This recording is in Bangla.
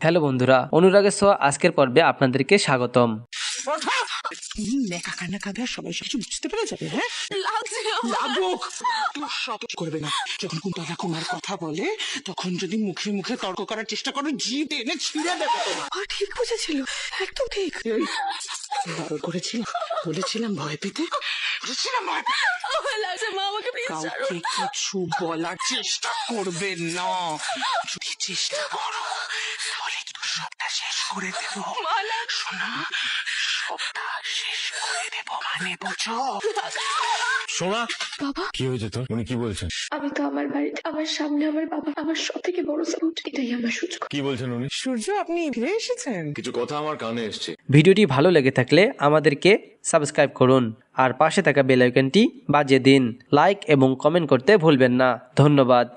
হ্যালো বন্ধুরা, অনুরাগের ছোঁয়া আজকের পর্বে আপনাদেরকে স্বাগতম। সবাই কিছু বুঝতে পেরে যাবে। হ্যাঁ, লাগুক সব করবে না। যখন কুন্তলা কুমার কথা বলে তখন যদি মুখে মুখে তর্ক করার চেষ্টা করো, জিভ এনে ছিঁড়ে দেবে। ঠিক বুঝেছিল, একদম ঠিক। বারণ করেছিলাম, বলেছিলাম ভয় পেতে, কাউকে কিছু বলার চেষ্টা করবে না। যদি চেষ্টা করো তাহলে সবটা শেষ করে দেবো। শোনা, সবটা শেষ করে দেবো, মানে বুঝো? সোনা, বাবা, কি হয়েছে তোর? উনি কি বলছেন? আমি তো আমার বাড়িতে, আমার সামনে আমার বাবা, আমার সব থেকে বড় সাপোর্ট, এটাই আমার সুযোগ। কি বলছেন উনি? সূর্য, আপনি ফিরে এসেছেন। কিছু কথা আমার কানে এসছে। ভিডিওটি ভালো লেগে থাকলে আমাদেরকে সাবস্ক্রাইব করুন আর পাশে থাকা বেল আইকনটি বাজিয়ে দিন। লাইক এবং কমেন্ট করতে ভুলবেন না। ধন্যবাদ।